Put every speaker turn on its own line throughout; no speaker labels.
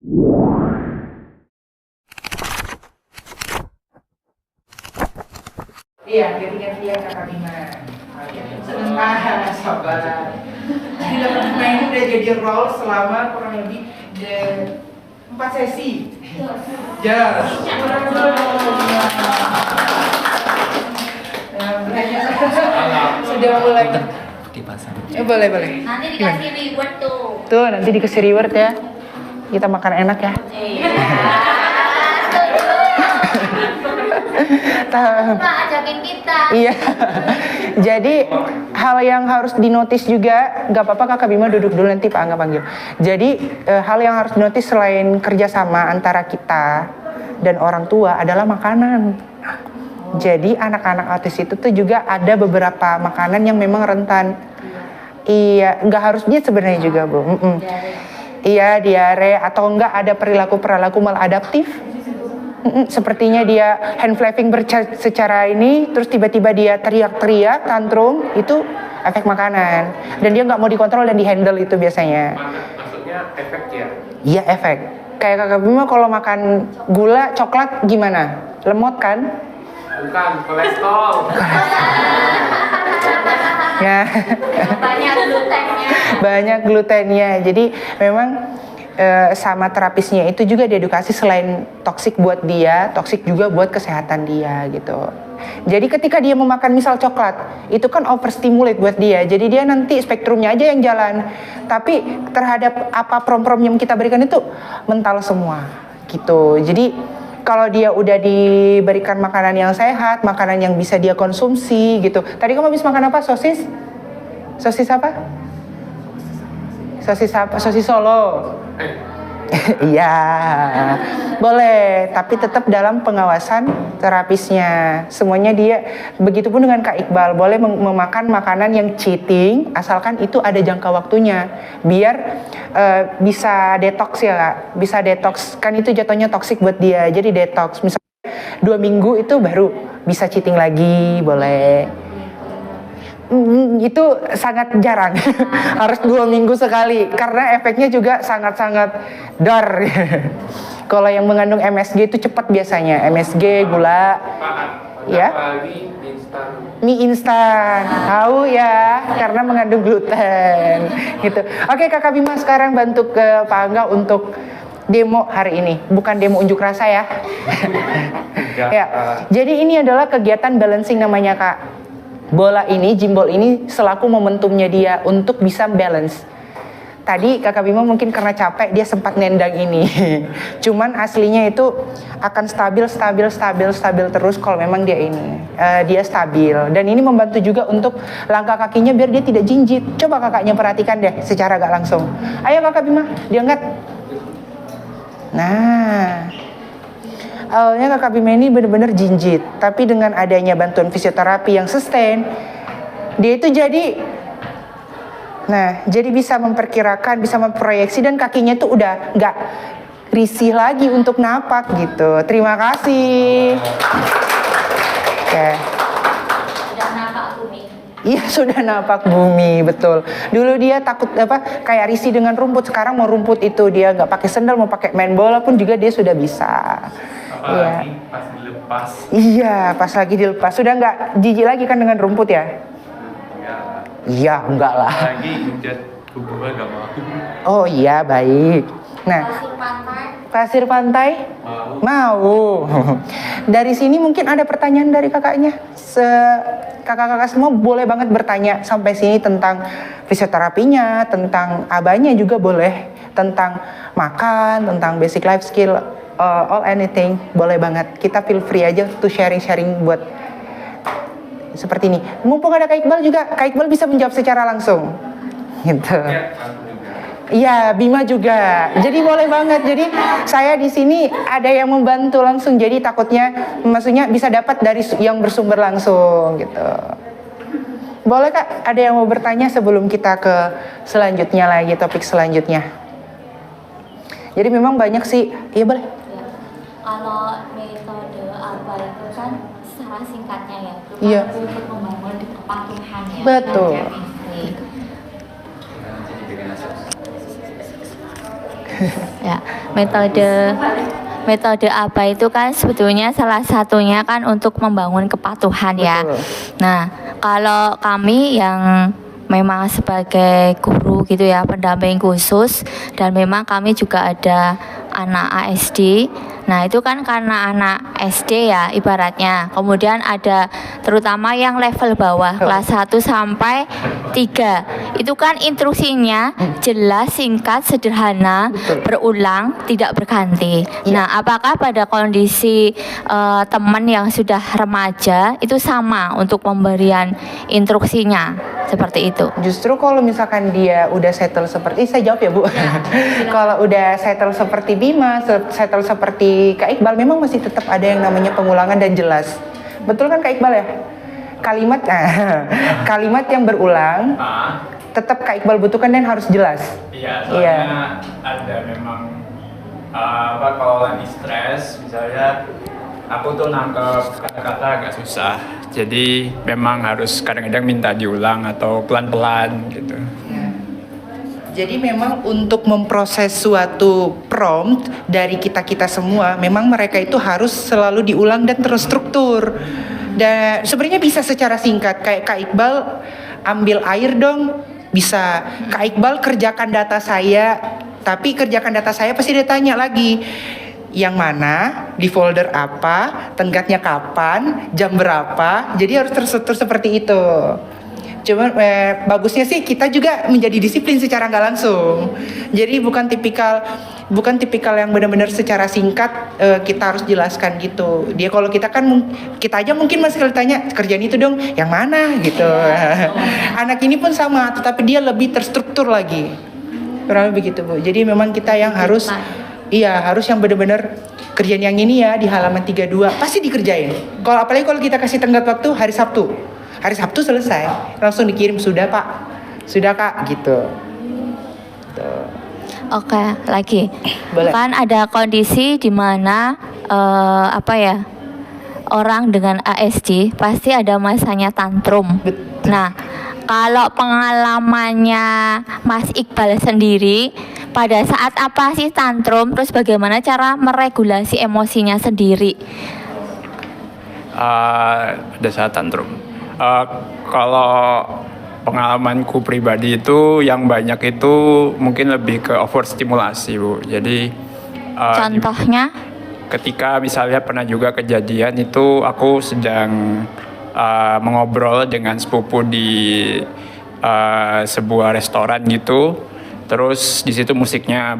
Iya, dia punya dia kakak Bima. Sebentar, sabar. Jadi kakak Bima ini udah jadi role selama kurang lebih 4 sesi. Ya. Sudah mulai
dipasang.
Boleh.
Nanti dikasih reward tuh.
Tuh, nanti dikasih reward ya. Kita makan enak ya.
Pak, ajakin kita.
Iya. Jadi hal yang harus dinotis juga, nggak apa-apa Kakak Bima duduk dulu nanti Pak Angga panggil. Jadi hal yang harus dinotis selain kerjasama antara kita dan orang tua adalah makanan. Jadi anak-anak autis itu tuh juga ada beberapa makanan yang memang rentan. Iya, nggak harus diet sebenarnya juga Bu. Iya, diare atau enggak ada perilaku maladaptif. Sepertinya dia hand flapping secara ini, terus tiba-tiba dia teriak-teriak, tantrum, itu efek makanan. Dan dia nggak mau dikontrol dan dihandle itu biasanya.
Maksudnya efek ya?
Iya efek. Kayak Kakak Bima kalau makan gula, coklat gimana? Lemot kan?
Bukan, kolesterol.
Ya.
Banyak glutennya.
Banyak glutennya. Jadi memang sama terapisnya itu juga diedukasi selain toksik buat dia, toksik juga buat kesehatan dia gitu. Jadi ketika dia memakan misal coklat, itu kan overstimulate buat dia. Jadi dia nanti spektrumnya aja yang jalan. Tapi terhadap apa prom-prom yang kita berikan itu mental semua gitu. Jadi kalau dia udah diberikan makanan yang sehat, makanan yang bisa dia konsumsi gitu. Tadi kamu habis makan apa? Sosis? Sosis apa? Sosis Solo. Iya, boleh, tapi tetap dalam pengawasan terapisnya. Semuanya dia, begitupun dengan Kak Iqbal, boleh memakan makanan yang cheating, asalkan itu ada jangka waktunya, biar bisa detox ya Kak, bisa detox, kan itu jatuhnya toksik buat dia, jadi detox. Misalnya 2 minggu itu baru bisa cheating lagi, boleh. Itu sangat jarang. Harus 2 minggu sekali karena efeknya juga sangat-sangat dar. Kalau yang mengandung MSG itu cepat biasanya, MSG, gula. Ya.
Apalagi
Mie instan. Tahu ya, karena mengandung gluten. Gitu. Oke, Kakak Bima sekarang bantu ke Pak Angga untuk demo hari ini, bukan demo unjuk rasa ya. Ya. Jadi ini adalah kegiatan balancing namanya Kak. Bola ini, jimbol ini selaku momentumnya dia untuk bisa balance. Tadi Kakak Bima mungkin karena capek dia sempat nendang ini. Cuman aslinya itu akan stabil terus kalau memang dia ini dia stabil. Dan ini membantu juga untuk langkah kakinya biar dia tidak jinjit. Coba kakaknya perhatikan deh secara gak langsung. Ayo Kakak Bima, diangkat. Nah, awalnya Kakak Bima ini benar-benar jinjit, tapi dengan adanya bantuan fisioterapi yang sustain, dia itu jadi bisa memperkirakan, bisa memproyeksi dan kakinya tuh udah nggak risih lagi untuk napak gitu. Terima kasih. Oke.
Sudah napak bumi.
Iya sudah napak bumi, betul. Dulu dia takut kayak risih dengan rumput, sekarang mau rumput itu dia nggak pakai sendal, mau pakai main bola pun juga dia sudah bisa.
apalagi pas dilepas.
Iya, pas lagi dilepas. Sudah nggak jijik lagi kan dengan rumput ya?
Enggak.
Iya, enggak lah.
Apalagi hujat kuburan gak mau.
Oh iya, baik. Nah,
Pasir pantai.
pasir pantai? Mau. Dari sini mungkin ada pertanyaan dari kakaknya. Kakak-kakak semua boleh banget bertanya sampai sini tentang fisioterapinya, tentang abahnya juga boleh, tentang makan, tentang basic life skill, all anything, boleh banget. Kita feel free aja to sharing-sharing buat seperti ini. Mumpung ada Kak Iqbal juga, Kak Iqbal bisa menjawab secara langsung. Gitu.
Ya, aku juga.
Iya, Bima juga. Jadi boleh banget. Jadi saya di sini ada yang membantu langsung. Jadi takutnya, maksudnya bisa dapat dari yang bersumber langsung gitu. Boleh Kak, ada yang mau bertanya sebelum kita ke selanjutnya lagi, topik selanjutnya. Jadi memang banyak sih. Iya boleh.
Ya. Kalau metode apa itu kan secara singkatnya ya,
Iya.
untuk membangun kepatuhan ya.
Betul.
Belajar istri. Ya, metode ABA itu kan sebetulnya salah satunya kan untuk membangun kepatuhan ya.
Betul.
Nah, kalau kami yang memang sebagai guru gitu ya, pendamping khusus, dan memang kami juga ada anak ASD. Nah, itu kan karena anak SD ya ibaratnya. Kemudian ada terutama yang level bawah, kelas 1 sampai 3. Itu kan instruksinya jelas, singkat, sederhana, berulang, tidak berganti. Nah, apakah pada kondisi teman yang sudah remaja itu sama untuk pemberian instruksinya seperti itu?
Justru kalau misalkan dia udah settle seperti, saya jawab ya Bu. Kalau udah settle seperti Bima, settle seperti Kak Iqbal, memang masih tetap ada yang namanya pengulangan dan jelas. Betul kan Kak Iqbal ya? Kalimat kalimat yang berulang tetap Kak Iqbal butuhkan dan harus jelas.
Iya, soalnya ada memang kalau lagi stres, misalnya aku tuh nangkep kata-kata agak susah. Jadi memang harus kadang-kadang minta diulang atau pelan-pelan gitu.
Jadi memang untuk memproses suatu prompt dari kita-kita semua, memang mereka itu harus selalu diulang dan terstruktur. Dan sebenarnya bisa secara singkat, kayak Kak Iqbal ambil air dong, bisa. Kak Iqbal kerjakan data saya, tapi kerjakan data saya pasti dia tanya lagi. Yang mana, di folder apa, tenggatnya kapan, jam berapa, jadi harus terstruktur seperti itu. Cuma bagusnya sih kita juga menjadi disiplin secara nggak langsung. Jadi bukan tipikal yang benar-benar secara singkat kita harus jelaskan gitu. Dia kalau kita kan kita aja mungkin masih kalau ditanya kerjaan itu dong yang mana gitu. Anak ini pun sama, tetapi dia lebih terstruktur lagi. Kurang lebih begitu Bu. Jadi memang kita yang harus harus yang benar-benar kerjaan yang ini ya di halaman 32 pasti dikerjain. Kalau apalagi kalau kita kasih tenggat waktu hari Sabtu. Hari Sabtu selesai, langsung dikirim sudah Pak, sudah Kak, gitu. Tuh.
Oke, lagi.
Boleh.
Kan ada kondisi di mana orang dengan ASD pasti ada masanya tantrum.
Betul.
Nah, kalau pengalamannya Mas Iqbal sendiri, pada saat apa sih tantrum? Terus bagaimana cara meregulasi emosinya sendiri?
Ada saat tantrum. Kalau pengalamanku pribadi itu yang banyak itu mungkin lebih ke overstimulasi Bu. Jadi
Contohnya?
ketika misalnya pernah juga kejadian itu aku sedang mengobrol dengan sepupu di sebuah restoran gitu. Terus di situ musiknya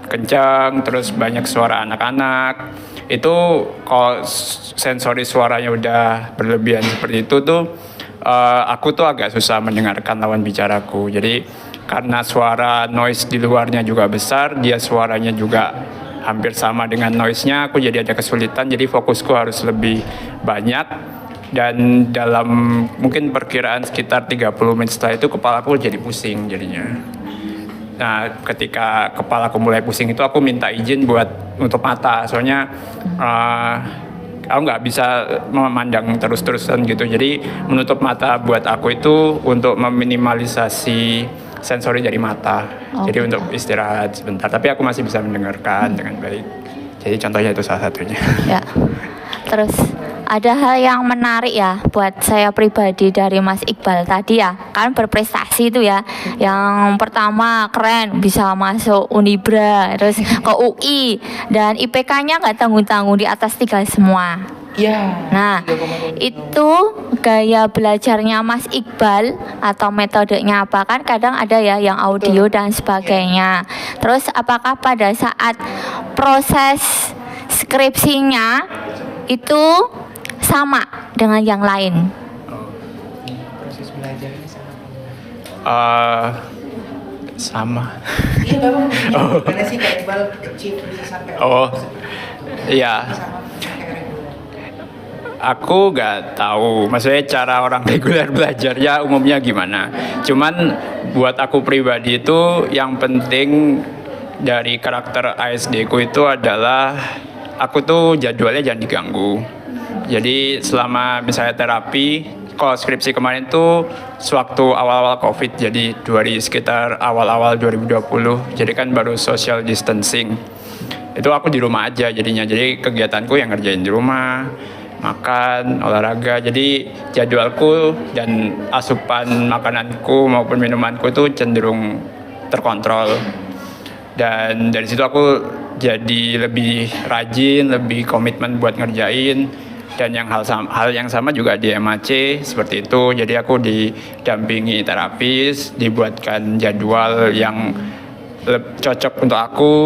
kencang, terus banyak suara anak-anak. Itu kalau sensori suaranya udah berlebihan seperti itu tuh aku tuh agak susah mendengarkan lawan bicaraku. Jadi karena suara noise di luarnya juga besar, dia suaranya juga hampir sama dengan noise-nya, aku jadi ada kesulitan. Jadi fokusku harus lebih banyak, dan dalam mungkin perkiraan sekitar 30 menit setelah itu kepalaku jadi pusing jadinya. Nah, ketika kepalaku mulai pusing itu aku minta izin buat nutup mata, soalnya aku nggak bisa memandang terus-terusan gitu. Jadi menutup mata buat aku itu untuk meminimalisasi sensori dari mata. Jadi untuk istirahat sebentar, tapi aku masih bisa mendengarkan dengan baik. Jadi contohnya itu salah satunya.
Ya. Terus ada hal yang menarik ya buat saya pribadi dari Mas Iqbal tadi ya, kan berprestasi itu ya. Yang pertama keren bisa masuk Unibra, terus ke UI, dan IPK-nya nggak tanggung-tanggung di atas 3 semua.
Ya.
Nah, itu gaya belajarnya Mas Iqbal atau metodenya apa? Kan kadang ada ya yang audio dan sebagainya. Terus apakah pada saat proses skripsinya itu sama dengan yang lain?
Proses belajarnya
Sama.
Iya Bapak. Karena sih Kak Iqbal kecil bisa sampai
Iya. Aku nggak tahu, maksudnya cara orang reguler belajarnya umumnya gimana. Cuman buat aku pribadi itu yang penting dari karakter ASD ku itu adalah aku tuh jadwalnya jangan diganggu. Jadi selama misalnya terapi, kalau skripsi kemarin tuh sewaktu awal-awal COVID, jadi sekitar awal-awal 2020, jadi kan baru social distancing. Itu aku di rumah aja jadinya, jadi kegiatanku yang ngerjain di rumah, makan, olahraga. Jadi jadwalku dan asupan makananku maupun minumanku itu cenderung terkontrol. Dan dari situ aku jadi lebih rajin, lebih komitmen buat ngerjain. Dan hal yang sama juga di MAC seperti itu. Jadi aku didampingi terapis, dibuatkan jadwal yang cocok untuk aku.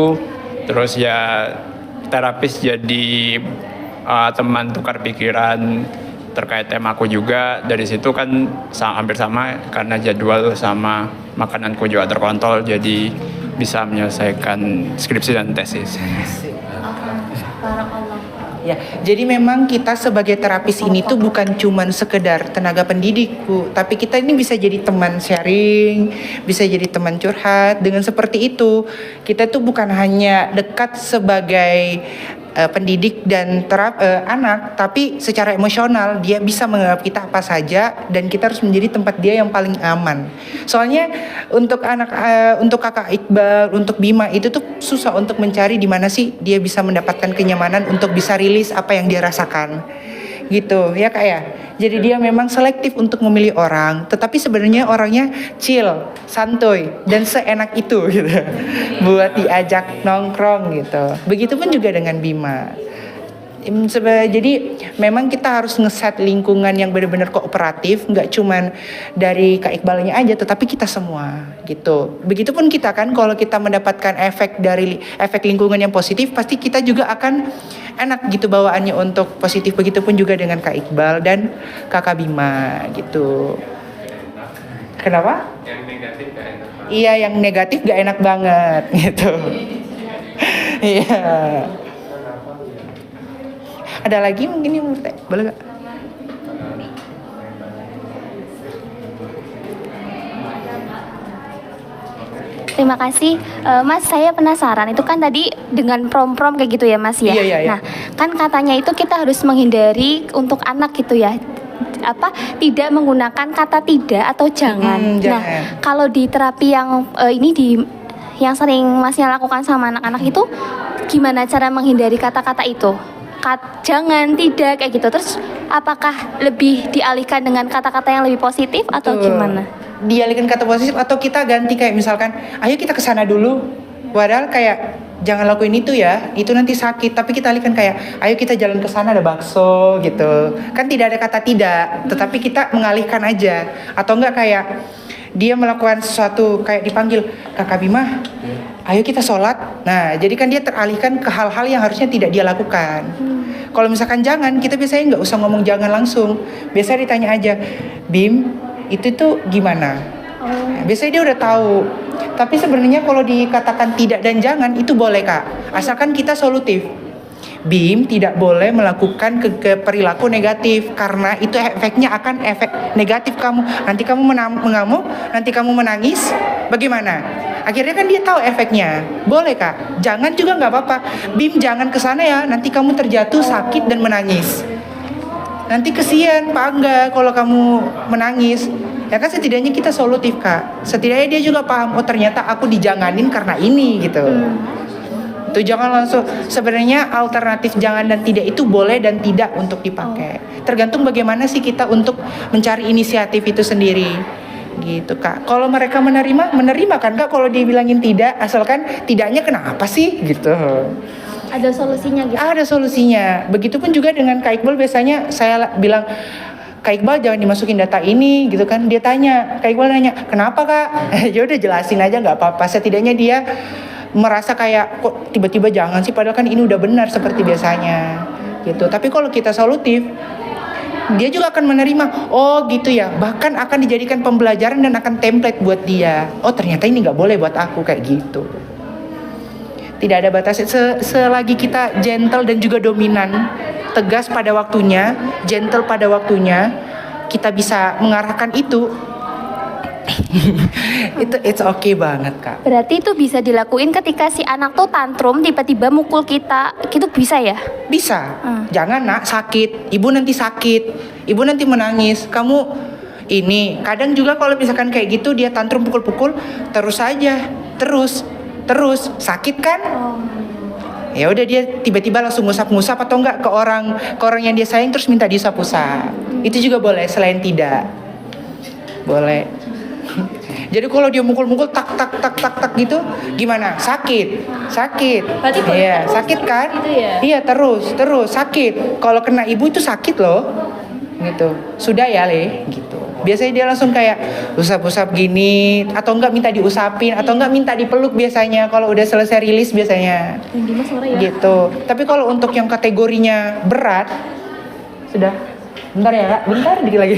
Terus ya terapis jadi teman tukar pikiran terkait temaku juga. Dari situ kan hampir sama karena jadwal sama makananku juga terkontrol, jadi bisa menyelesaikan skripsi dan tesis.
Ya, jadi memang kita sebagai terapis ini tuh bukan cuman sekedar tenaga pendidik, Bu, tapi kita ini bisa jadi teman sharing, bisa jadi teman curhat. Dengan seperti itu, kita tuh bukan hanya dekat sebagai pendidik dan anak, tapi secara emosional dia bisa menganggap kita apa saja dan kita harus menjadi tempat dia yang paling aman. Soalnya untuk untuk kakak Iqbal, untuk Bima itu tuh susah untuk mencari di mana sih dia bisa mendapatkan kenyamanan untuk bisa rilis apa yang dia rasakan. Gitu ya Kak ya. Jadi dia memang selektif untuk memilih orang, tetapi sebenarnya orangnya chill, santuy dan seenak itu gitu. Buat diajak nongkrong gitu. Begitupun juga dengan Bima. Jadi memang kita harus ngeset lingkungan yang benar-benar kooperatif, nggak cuman dari Kak Iqbalnya aja, tetapi kita semua gitu. Begitupun kita kan, kalau kita mendapatkan efek lingkungan yang positif, pasti kita juga akan enak gitu bawaannya untuk positif. Begitupun juga dengan Kak Iqbal dan Kakak Bima gitu. Kenapa?
Yang negatif gak enak.
Iya, yang negatif gak enak banget gitu. Iya. Ada lagi mungkin yang mau tanya? Boleh gak?
Terima kasih, Mas. Saya penasaran, itu kan tadi dengan prom-prom kayak gitu ya, Mas ya.
Iya.
Nah, kan katanya itu kita harus menghindari untuk anak gitu ya, tidak menggunakan kata tidak atau jangan.
jangan.
Nah, kalau di terapi yang yang sering Masnya lakukan sama anak-anak itu, gimana cara menghindari kata-kata itu? Jangan, tidak kayak gitu. Terus apakah lebih dialihkan dengan kata-kata yang lebih positif atau gimana?
Dialihkan kata positif atau kita ganti kayak misalkan, ayo kita kesana dulu. Padahal kayak jangan lakuin itu ya, itu nanti sakit. Tapi kita alihkan kayak, ayo kita jalan ke sana ada bakso gitu. Kan tidak ada kata tidak, tetapi kita mengalihkan aja. Atau enggak kayak dia melakukan sesuatu kayak dipanggil, Kakak Bima, ayo kita sholat. Nah, jadi kan dia teralihkan ke hal-hal yang harusnya tidak dia lakukan. Kalau misalkan jangan, kita biasanya nggak usah ngomong jangan langsung. Biasanya ditanya aja, Bim, itu tuh gimana? Biasanya dia udah tahu. Tapi sebenarnya kalau dikatakan tidak dan jangan, itu boleh Kak. Asalkan kita solutif. Bim tidak boleh melakukan perilaku negatif karena itu efeknya akan efek negatif kamu. Nanti kamu mengamuk, nanti kamu menangis. Bagaimana? Akhirnya kan dia tahu efeknya. Boleh Kak. Jangan juga nggak apa-apa. Bim jangan kesana ya. Nanti kamu terjatuh sakit dan menangis. Nanti kesian Pak Angga kalau kamu menangis. Ya kan setidaknya kita solutif Kak. Setidaknya dia juga paham, oh ternyata aku dijanganin karena ini gitu. Itu jangan langsung, sebenarnya alternatif jangan dan tidak itu boleh dan tidak untuk dipakai. Tergantung bagaimana sih kita untuk mencari inisiatif itu sendiri. Gitu Kak. Kalau mereka menerima kan Kak, kalau dibilangin tidak, asalkan tidaknya kenapa sih gitu.
Ada solusinya gitu?
Ada solusinya. Begitupun juga dengan Kak Iqbal, biasanya saya bilang, Kak Iqbal jangan dimasukin data ini gitu kan. Dia tanya, Kak Iqbal nanya, kenapa Kak? Ya udah jelasin aja nggak apa-apa. Setidaknya dia merasa kayak kok tiba-tiba jangan sih, padahal kan ini udah benar seperti biasanya gitu. Tapi kalau kita solutif, dia juga akan menerima, oh gitu ya, bahkan akan dijadikan pembelajaran dan akan template buat dia. Oh ternyata ini nggak boleh buat aku kayak gitu. Tidak ada batas. Selagi kita gentle dan juga dominan, tegas pada waktunya, gentle pada waktunya, kita bisa mengarahkan itu, Itu it's okay banget kak.
Berarti itu bisa dilakuin ketika si anak tuh tantrum tiba-tiba mukul kita, gitu bisa ya?
Bisa.
Hmm.
Jangan nak sakit. Ibu nanti sakit. Ibu nanti menangis. Kamu ini kadang juga kalau misalkan kayak gitu dia tantrum pukul-pukul terus aja, terus sakit kan? Ya udah dia tiba-tiba langsung ngusap-ngusap atau enggak ke orang yang dia sayang terus minta diusap-usap. Itu juga boleh selain tidak. Boleh. Jadi kalau dia mukul-mukul tak gitu gimana? Sakit.
Berarti boleh
Iya,
terus,
sakit kan?
gitu ya?
Iya, terus sakit. Kalau kena ibu itu sakit loh. Gitu. Sudah ya, Le, gitu. Biasanya dia langsung kayak usap-usap gini atau enggak minta diusapin atau enggak minta dipeluk biasanya kalau udah selesai rilis biasanya. Gitu. Tapi kalau untuk yang kategorinya berat sudah bentar ya kak, bentar dikit lagi.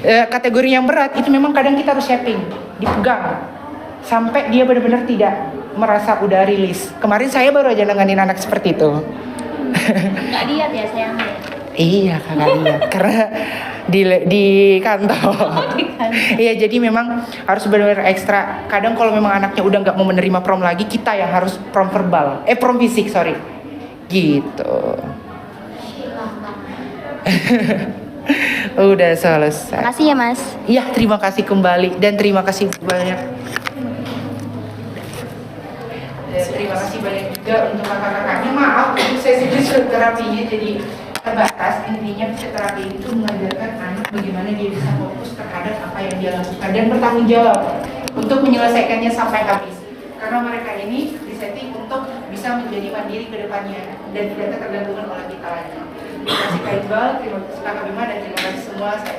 Kategori yang berat itu memang kadang kita harus shaping, dipegang sampai dia benar-benar tidak merasa udah rilis. Kemarin saya baru aja nanganin anak seperti itu.
Nggak lihat ya sayangnya.
Iya kakak lihat karena di kantor. Iya jadi memang harus benar-benar ekstra. Kadang kalau memang anaknya udah nggak mau menerima prom lagi, kita yang harus prom verbal, prom fisik sorry. Gitu. Udah selesai.
Makasih ya mas.
Iya terima kasih kembali dan terima kasih banyak. Dan terima kasih banyak juga untuk kakak-kakaknya. Maaf untuk sesi fisioterapinya jadi terbatas. Intinya fisioterapi itu mengajarkan anak bagaimana dia bisa fokus terhadap apa yang dia lakukan dan bertanggung jawab untuk menyelesaikannya sampai habis. Karena mereka ini disetting untuk bisa menjadi mandiri ke depannya dan tidak ketergantungan oleh kita lagi. Terima kasih Kak Iqbal, terima kasih Kakak Bima dan terima kasih semua. Saya